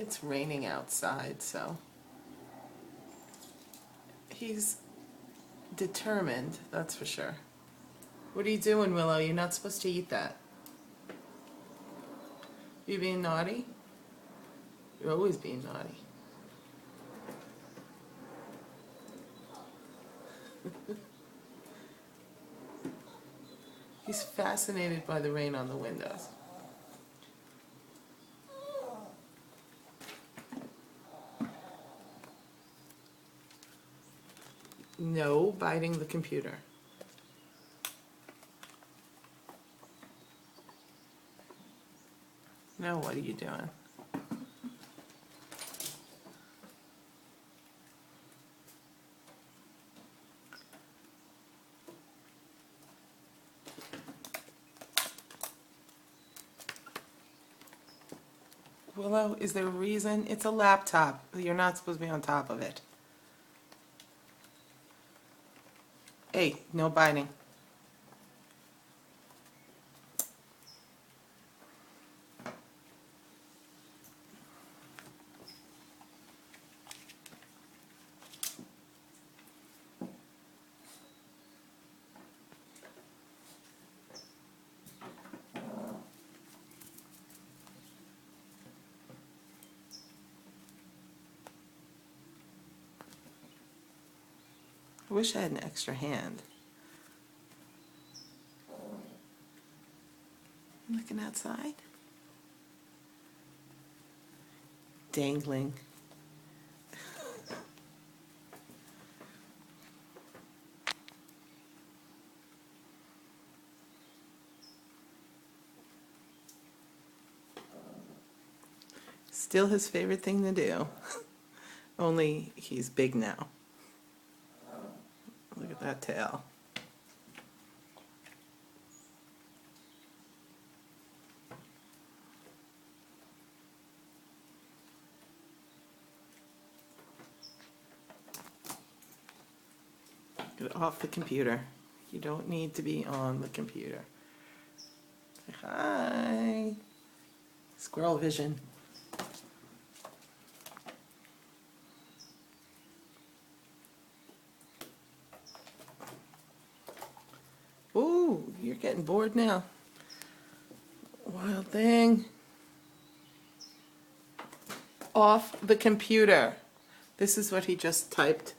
It's raining outside, so he's determined, that's for sure. What are you doing, Willow? You're not supposed to eat that. You being naughty? You're always being naughty. He's fascinated by the rain on the windows. No biting the computer. Now what are you doing? Willow, is there a reason? It's a laptop. You're not supposed to be on top of it. Hey, no biting. I wish I had an extra hand. Looking outside. Dangling. Still his favorite thing to do. Only he's big now. Look at that tail. Get off the computer. You don't need to be on the computer. Hi. Squirrel vision. Ooh, you're getting bored now. Wild thing. Off the computer. This is what he just typed.